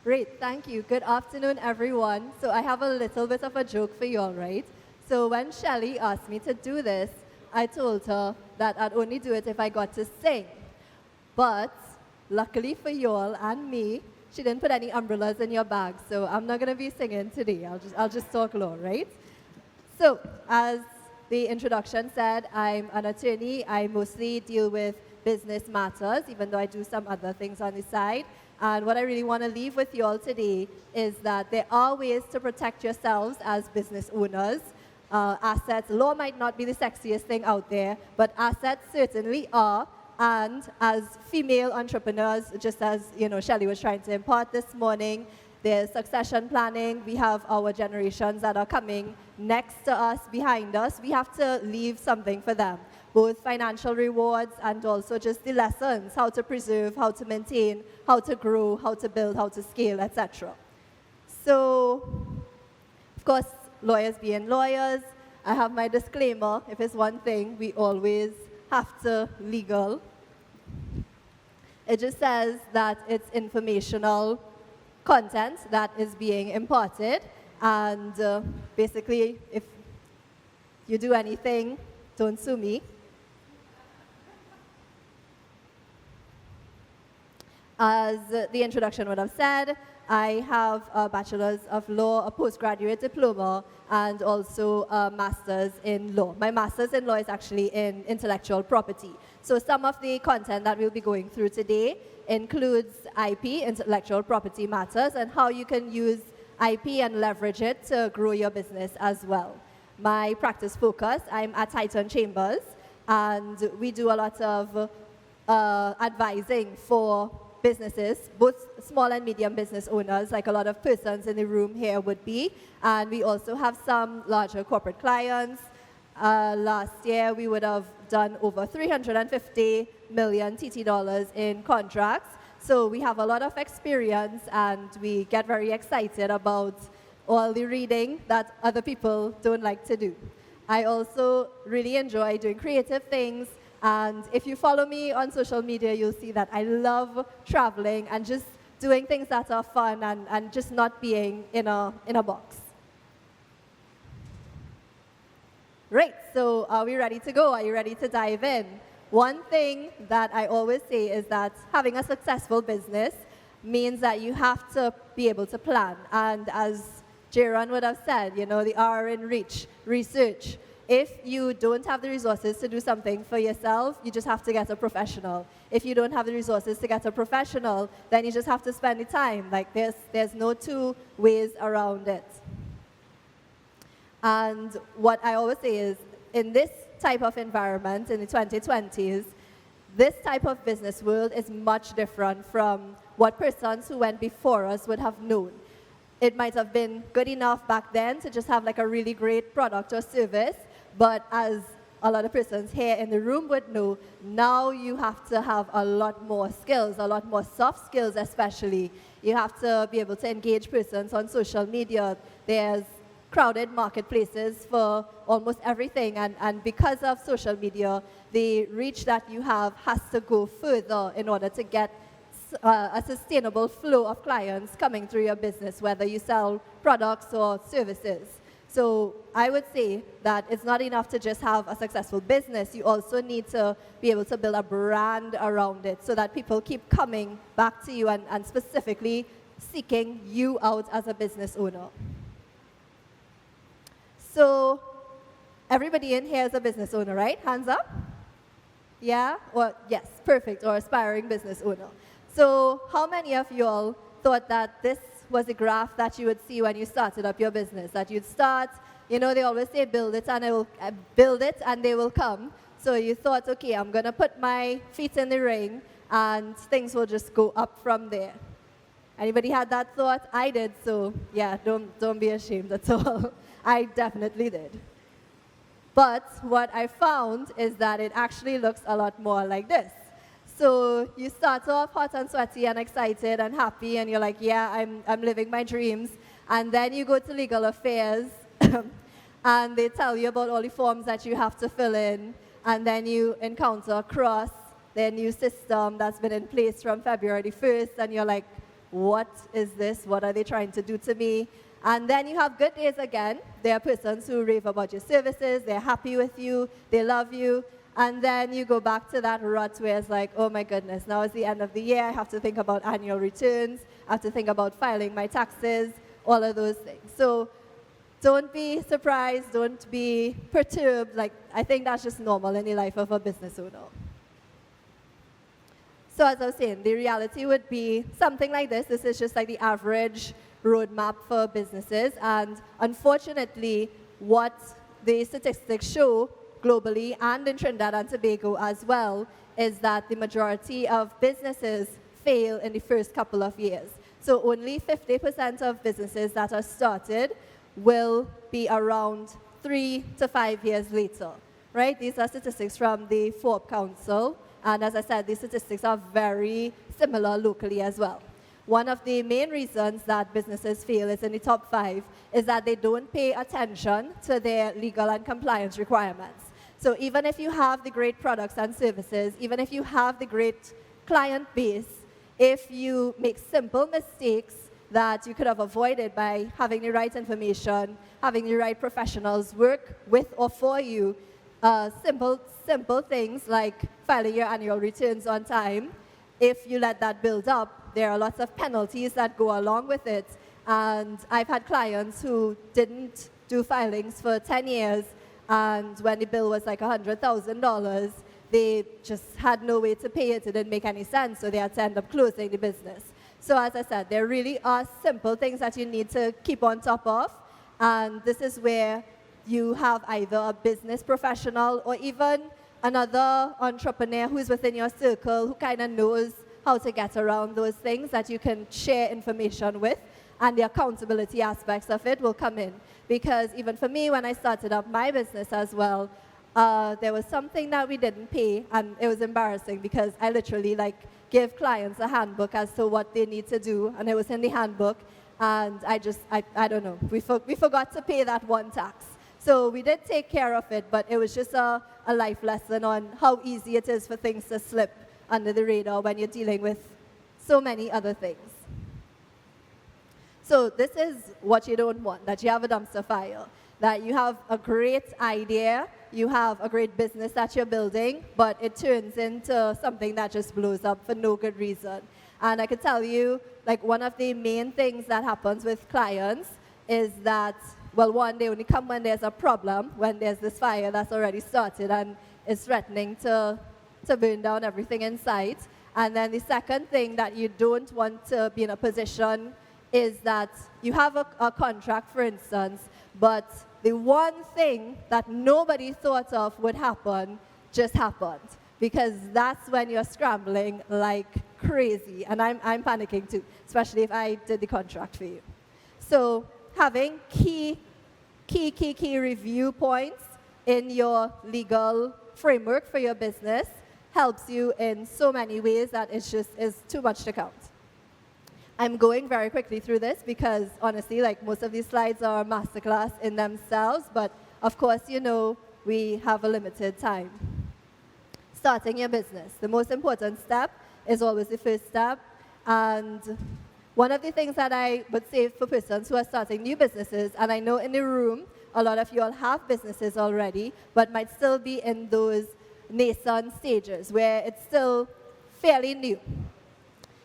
Great, thank you. Good afternoon, everyone. So I have a little bit of a joke for you all, right? So when Shelly asked me to do this, I told her that I'd only do it if I got to sing. But luckily for you all and me, she didn't put any umbrellas in your bag, so I'm not gonna be singing today. I'll just talk low, right? So, as the introduction said, I'm an attorney. I mostly deal with business matters, even though I do some other things on the side. And what I really want to leave with you all today is that there are ways to protect yourselves as business owners. Assets, law might not be the sexiest thing out there, but assets certainly are. And as female entrepreneurs, just as Shelly was trying to impart this morning, there's succession planning. We have our generations that are coming next to us, behind us. We have to leave something for them, both financial rewards and also just the lessons, how to preserve, how to maintain, how to grow, how to build, how to scale, etc. So, of course, lawyers being lawyers, I have my disclaimer. If it's one thing, we always have to legal. It just says that it's informational content that is being imparted, and basically, if you do anything, don't sue me. As the introduction would have said, I have a Bachelor's of Law, a postgraduate diploma, and also a Master's in Law. My Master's in Law is actually in intellectual property. So some of the content that we'll be going through today includes IP, intellectual property matters, and how you can use IP and leverage it to grow your business as well. My practice focus, I'm at Titan Chambers, and we do a lot of advising for businesses, both small and medium business owners, like a lot of persons in the room here would be. And we also have some larger corporate clients. Last year, we would have done over 350 million TT dollars in contracts. So we have a lot of experience, and we get very excited about all the reading that other people don't like to do. I also really enjoy doing creative things. And if you follow me on social media, you'll see that I love traveling and just doing things that are fun and just not being in a box. Right, so are we ready to go? Are you ready to dive in? One thing that I always say is that having a successful business means that you have to be able to plan. And as Jaron would have said, the R in reach, research. If you don't have the resources to do something for yourself, you just have to get a professional. If you don't have the resources to get a professional, then you just have to spend the time. Like there's no two ways around it. And what I always say is, in this type of environment, in the 2020s, this type of business world is much different from what persons who went before us would have known. It might have been good enough back then to just have like a really great product or service, but as a lot of persons here in the room would know, now you have to have a lot more skills, a lot more soft skills especially. You have to be able to engage persons on social media. There's crowded marketplaces for almost everything, and because of social media, the reach that you have has to go further in order to get a sustainable flow of clients coming through your business, whether you sell products or services. So I would say that it's not enough to just have a successful business. You also need to be able to build a brand around it so that people keep coming back to you and specifically seeking you out as a business owner. So everybody in here is a business owner, right? Hands up? Yeah? Or yes, perfect, or aspiring business owner. So how many of you all thought that this was a graph that you would see when you started up your business? That you'd start, they always say build it and they will come. So you thought, okay, I'm going to put my feet in the ring and things will just go up from there. Anybody had that thought? I did, so yeah, don't be ashamed at all. I definitely did. But what I found is that it actually looks a lot more like this. So you start off hot and sweaty and excited and happy, and you're like, yeah, I'm living my dreams. And then you go to legal affairs, and they tell you about all the forms that you have to fill in, and then you encounter across their new system that's been in place from February 1st, and you're like, what is this? What are they trying to do to me? And then you have good days again. There are persons who rave about your services. They're happy with you. They love you. And then you go back to that rut where it's like, oh my goodness, now it's the end of the year. I have to think about annual returns. I have to think about filing my taxes, all of those things. So don't be surprised. Don't be perturbed. Like, I think that's just normal in the life of a business owner. So as I was saying, the reality would be something like this. This is just like the average roadmap for businesses. And unfortunately, what the statistics show globally and in Trinidad and Tobago as well is that the majority of businesses fail in the first couple of years. So only 50% of businesses that are started will be around 3 to 5 years later, right? These are statistics from the Forbes Council. And as I said, these statistics are very similar locally as well. One of the main reasons that businesses fail is in the top 5 is that they don't pay attention to their legal and compliance requirements. So even if you have the great products and services, even if you have the great client base, if you make simple mistakes that you could have avoided by having the right information, having the right professionals work with or for you, simple things like filing your annual returns on time, if you let that build up, there are lots of penalties that go along with it. And I've had clients who didn't do filings for 10 years, and when the bill was like $100,000, they just had no way to pay it. It didn't make any sense, so they had to end up closing the business. So as I said, there really are simple things that you need to keep on top of, and this is where you have either a business professional or even another entrepreneur who's within your circle who kind of knows how to get around those things that you can share information with, and the accountability aspects of it will come in. Because even for me, when I started up my business as well, there was something that we didn't pay, and it was embarrassing because I literally give clients a handbook as to what they need to do, and it was in the handbook, and I don't know, we forgot to pay that one tax. So we did take care of it, but it was just a life lesson on how easy it is for things to slip under the radar when you're dealing with so many other things. So this is what you don't want, that you have a dumpster fire, that you have a great idea, you have a great business that you're building, but it turns into something that just blows up for no good reason. And I can tell you, one of the main things that happens with clients is that, well, one, they only come when there's a problem, when there's this fire that's already started and is threatening to burn down everything in sight. And then the second thing that you don't want to be in a position is that you have a contract, for instance, but the one thing that nobody thought of would happen just happened. Because that's when you're scrambling like crazy. And I'm panicking too, especially if I did the contract for you. So having key review points in your legal framework for your business helps you in so many ways that it's too much to count. I'm going very quickly through this because honestly, most of these slides are a masterclass in themselves, but of course, we have a limited time. Starting your business. The most important step is always the first step, and one of the things that I would say for persons who are starting new businesses, and I know in the room, a lot of you all have businesses already, but might still be in those nascent stages where it's still fairly new.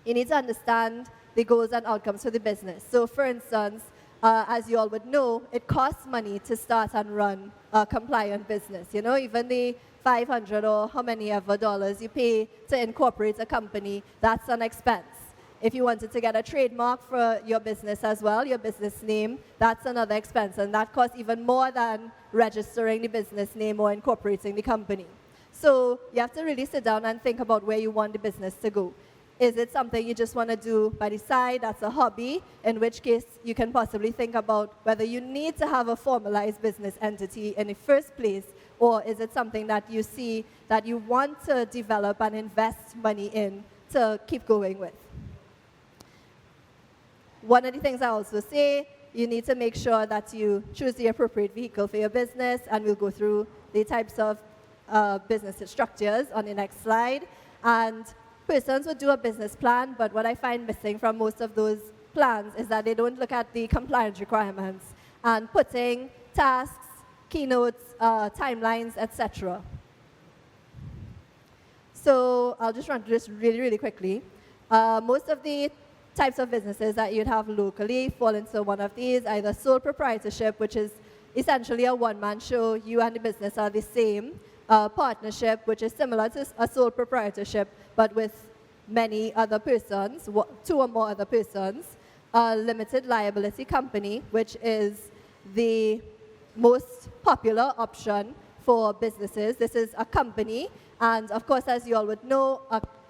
You need to understand the goals and outcomes for the business. So for instance, as you all would know, it costs money to start and run a compliant business. Even the $500 or how many ever dollars you pay to incorporate a company, that's an expense. If you wanted to get a trademark for your business as well, your business name, that's another expense, and that costs even more than registering the business name or incorporating the company. So you have to really sit down and think about where you want the business to go. Is it something you just want to do by the side, that's a hobby, in which case you can possibly think about whether you need to have a formalized business entity in the first place, or is it something that you see that you want to develop and invest money in to keep going with. One of the things I also say, you need to make sure that you choose the appropriate vehicle for your business, and we'll go through the types of business structures on the next slide. And persons would do a business plan, but what I find missing from most of those plans is that they don't look at the compliance requirements and putting tasks, keynotes, timelines, etc. So I'll just run through this really, really quickly. Most of the types of businesses that you'd have locally fall into one of these, either sole proprietorship, which is essentially a one-man show. You and the business are the same. Partnership, which is similar to a sole proprietorship, but with many other persons, 2 or more other persons. A limited liability company, which is the most popular option for businesses. This is a company, and of course, as you all would know,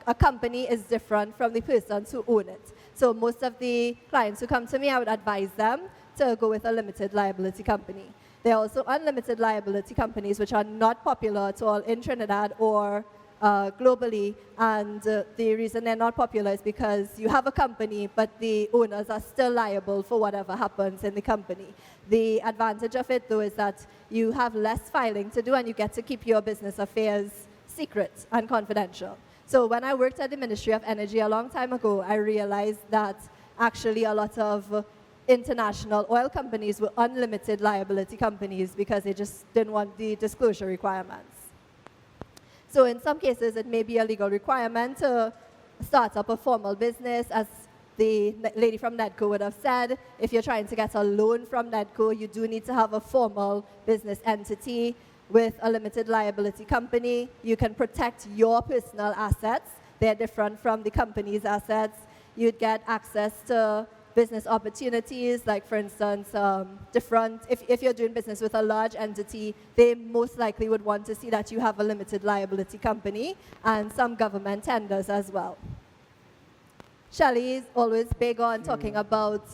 a company is different from the persons who own it. So most of the clients who come to me, I would advise them to go with a limited liability company. There are also unlimited liability companies, which are not popular at all in Trinidad or globally. And the reason they're not popular is because you have a company, but the owners are still liable for whatever happens in the company. The advantage of it, though, is that you have less filing to do, and you get to keep your business affairs secret and confidential. So when I worked at the Ministry of Energy a long time ago, I realized that actually a lot of international oil companies were unlimited liability companies because they just didn't want the disclosure requirements. So in some cases, it may be a legal requirement to start up a formal business. As the lady from NEDCO would have said, if you're trying to get a loan from NEDCO, you do need to have a formal business entity. With a limited liability company, you can protect your personal assets. They're different from the company's assets. You'd get access to business opportunities, like for instance, if you're doing business with a large entity, they most likely would want to see that you have a limited liability company and some government tenders as well. Shelly is always big on talking about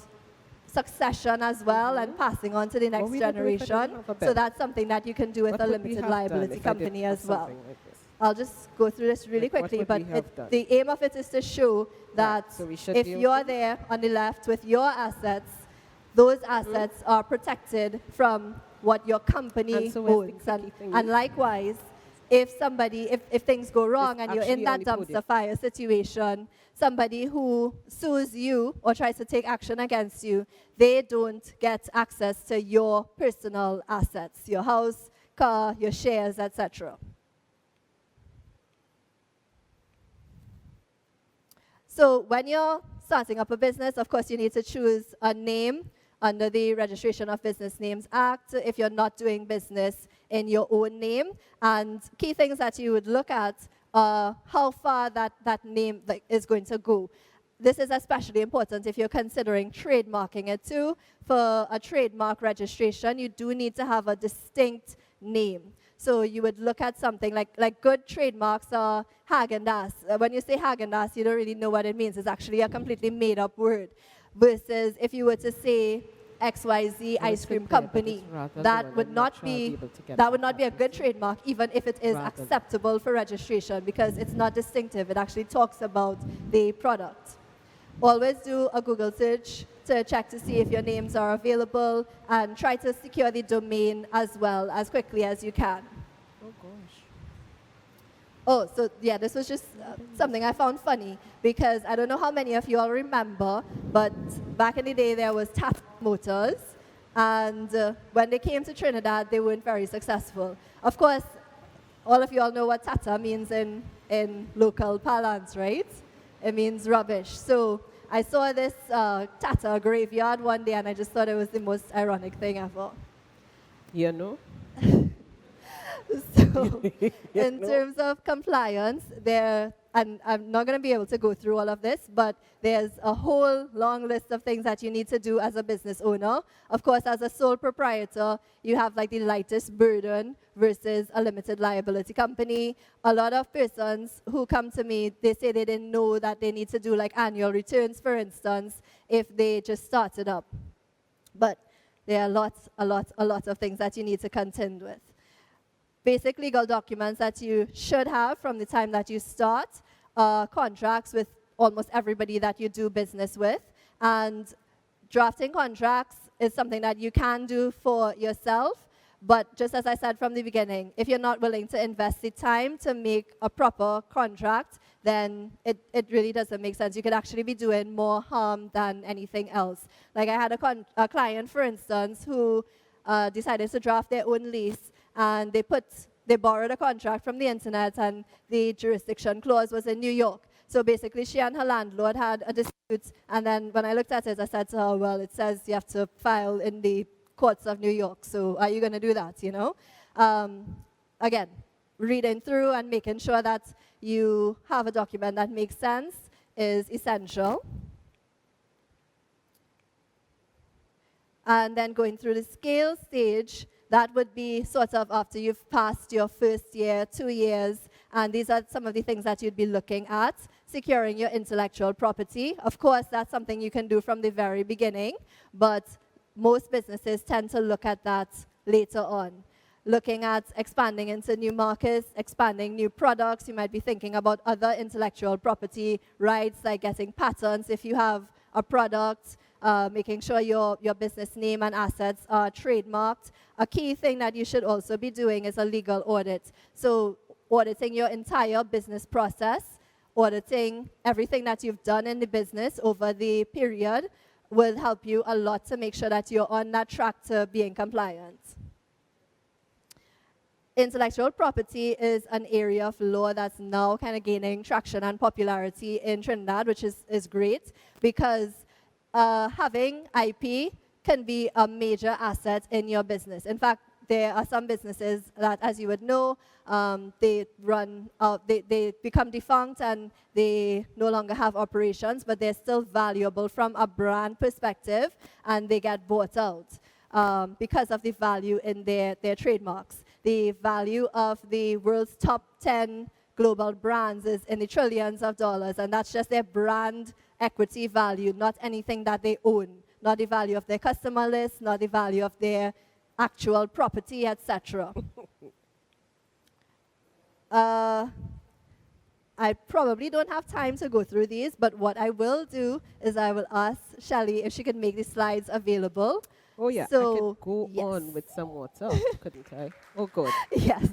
succession as well and passing on to the next generation. So that's something that you can do with a limited liability company as well. I'll just go through this really quickly, but the aim of it is to show that if you're there on the left with your assets, those assets are protected from what your company owns. And likewise, if things go wrong and you're in that dumpster fire situation, somebody who sues you or tries to take action against you, they don't get access to your personal assets, your house, car, your shares, etc. So when you're starting up a business, of course, you need to choose a name under the Registration of Business Names Act if you're not doing business in your own name. And key things that you would look at are how far that name is going to go. This is especially important if you're considering trademarking it too. For a trademark registration, you do need to have a distinct name. So you would look at something like good trademarks are Häagen-Dazs. When you say Häagen-Dazs, you don't really know what it means. It's actually a completely made-up word. Versus if you were to say XYZ ice cream company, that would not be a good trademark, even if it is acceptable for registration, because it's not distinctive. It actually talks about the product. Always do a Google search to check to see if your names are available, and try to secure the domain as well as quickly as you can. Oh gosh. Oh, so yeah, this was just something I found funny, because I don't know how many of you all remember, but back in the day there was Tata Motors, and when they came to Trinidad, they weren't very successful. Of course, all of you all know what Tata means in local parlance, right? It means rubbish. So I saw this Tata graveyard one day, and I just thought it was the most ironic thing ever. You know? So in terms of compliance, and I'm not going to be able to go through all of this, but there's a whole long list of things that you need to do as a business owner. Of course, as a sole proprietor, you have like the lightest burden versus a limited liability company. A lot of persons who come to me, they say they didn't know that they need to do like annual returns, for instance, if they just started up. But there are a lot of things that you need to contend with. Basic legal documents that you should have from the time that you start, contracts with almost everybody that you do business with, and drafting contracts is something that you can do for yourself, but just as I said from the beginning, if you're not willing to invest the time to make a proper contract, then it really doesn't make sense. You could actually be doing more harm than anything else. Like I had a client, for instance, who decided to draft their own lease, and they borrowed a contract from the internet, and the jurisdiction clause was in New York. So basically, she and her landlord had a dispute, and then when I looked at it, I said to her, well, it says you have to file in the courts of New York, so are you going to do that, you know? Again, reading through and making sure that you have a document that makes sense is essential. And then going through the scale stage, that would be sort of after you've passed your first year, 2 years, and these are some of the things that you'd be looking at. Securing your intellectual property. Of course, that's something you can do from the very beginning, but most businesses tend to look at that later on. Looking at expanding into new markets, expanding new products. You might be thinking about other intellectual property rights, like getting patents if you have a product, making sure your business name and assets are trademarked. A key thing that you should also be doing is a legal audit. So auditing your entire business process, auditing everything that you've done in the business over the period will help you a lot to make sure that you're on that track to being compliant. Intellectual property is an area of law that's now kind of gaining traction and popularity in Trinidad, which is great because having IP can be a major asset in your business. In fact, there are some businesses that, as you would know, they become defunct and they no longer have operations, but they're still valuable from a brand perspective, and they get bought out because of the value in their trademarks. The value of the world's top 10 global brands is in the trillions of dollars, and that's just their brand equity value, not anything that they own, not the value of their customer list, not the value of their actual property, etc. I probably don't have time to go through these, but what I will do is I will ask Shelly if she can make the slides available. Oh, yeah, So, I could go yes. on with some water, couldn't I? Oh, good. Yes.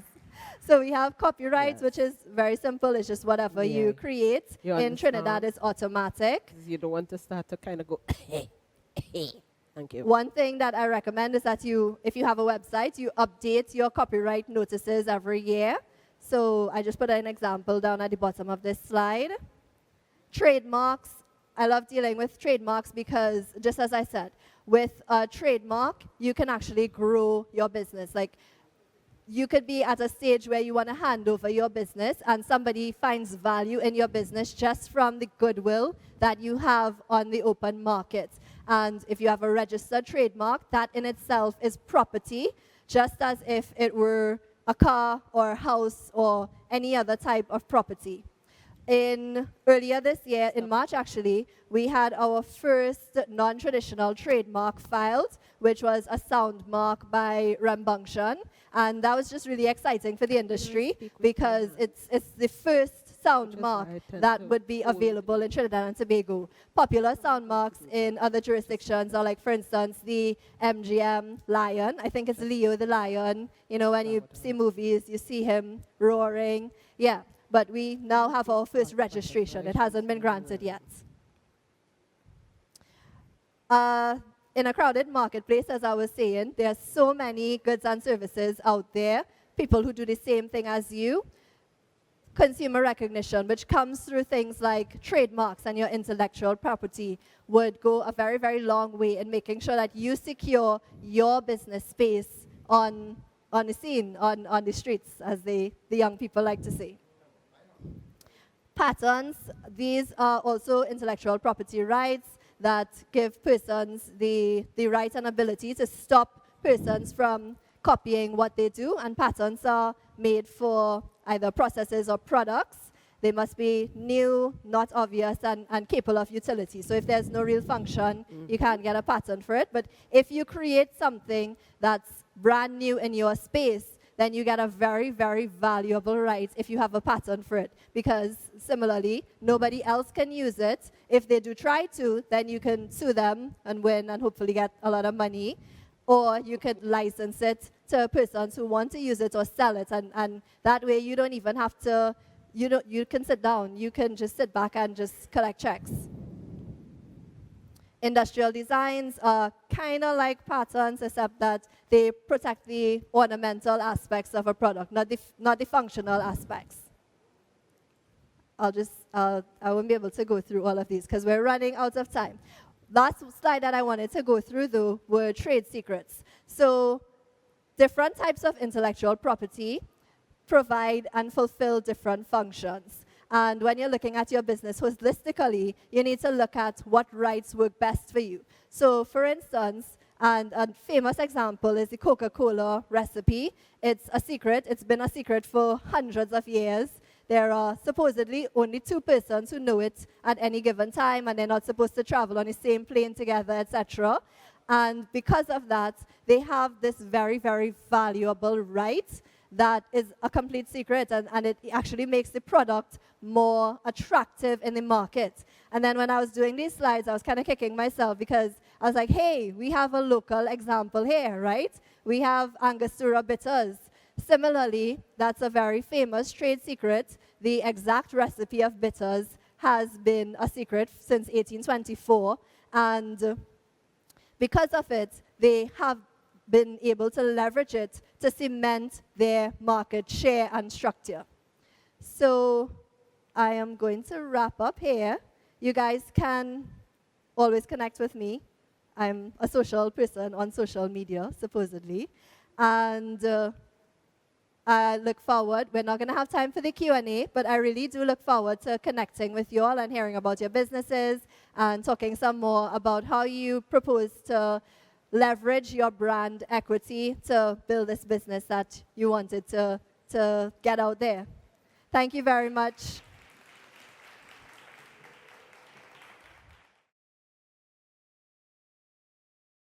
So we have copyright, Yes. which is very simple. It's just whatever Yeah. you create. You In Trinidad, understand? it's automatic. You don't want to start to kind of go, thank you. One thing that I recommend is that if you have a website, you update your copyright notices every year. So I just put an example down at the bottom of this slide. Trademarks. I love dealing with trademarks because, just as I said, with a trademark, you can actually grow your business. Like, you could be at a stage where you want to hand over your business and somebody finds value in your business just from the goodwill that you have on the open market. And if you have a registered trademark, that in itself is property, just as if it were a car or a house or any other type of property. Earlier this year, in March actually, we had our first non-traditional trademark filed, which was a sound mark by Rambunctian. And that was just really exciting for the industry because it's the first sound mark that would be available in Trinidad and Tobago. Popular sound marks in other jurisdictions are like, for instance, the MGM lion. I think it's Leo the lion. You know, when you see movies, you see him roaring. Yeah. But we now have our first registration. It hasn't been granted yet. In a crowded marketplace, as I was saying, there are so many goods and services out there, people who do the same thing as you. Consumer recognition, which comes through things like trademarks and your intellectual property, would go a very, very long way in making sure that you secure your business space on the scene, on the streets, as the young people like to say. Patents, these are also intellectual property rights that give persons the right and ability to stop persons from copying what they do, and patents are made for either processes or products. They must be new, not obvious, and capable of utility. So if there's no real function, you can't get a patent for it. But if you create something that's brand new in your space, then you get a very, very valuable right if you have a patent for it. Because similarly, nobody else can use it. If they do try to, then you can sue them and win and hopefully get a lot of money. Or you could license it to persons who want to use it or sell it. And that way you don't even have to you can sit down. You can just sit back and just collect checks. Industrial designs are kind of like patterns, except that they protect the ornamental aspects of a product, not the functional aspects. I won't be able to go through all of these because we're running out of time. Last slide that I wanted to go through, though, were trade secrets. So different types of intellectual property provide and fulfill different functions. And when you're looking at your business holistically, you need to look at what rights work best for you. So for instance, and a famous example is the Coca-Cola recipe. It's a secret. It's been a secret for hundreds of years. There are supposedly only 2 persons who know it at any given time, and they're not supposed to travel on the same plane together, etc. And because of that, they have this very, very valuable right that is a complete secret, and it actually makes the product more attractive in the market. And then when I was doing these slides, I was kind of kicking myself because I was like, hey, we have a local example here, right? We have Angostura bitters. Similarly, that's a very famous trade secret. The exact recipe of bitters has been a secret since 1824, and because of it, they have been able to leverage it to cement their market share and structure. So I am going to wrap up here. You guys can always connect with me. I'm a social person on social media, supposedly. And I look forward. We're not going to have time for the Q&A, but I really do look forward to connecting with you all and hearing about your businesses and talking some more about how you propose to leverage your brand equity to build this business that you wanted to get out there. Thank you very much.